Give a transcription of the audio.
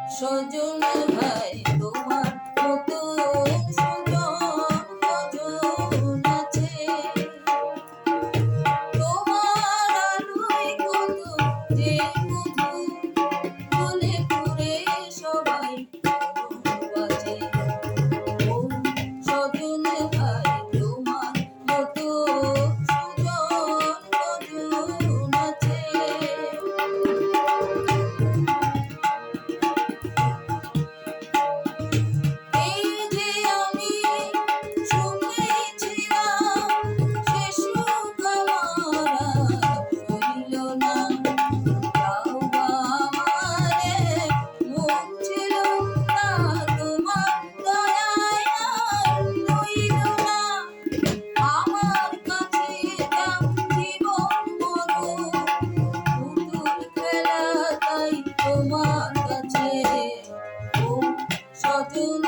সজন ভাই তোমার মতো সুজন কজন আছে তোমার আলোয় কত যে মধু বলে পুরে সবাই বাজে ও সজন ভাই তোমার মতো সুজন কজন আছে তোমার কাছে ও সজন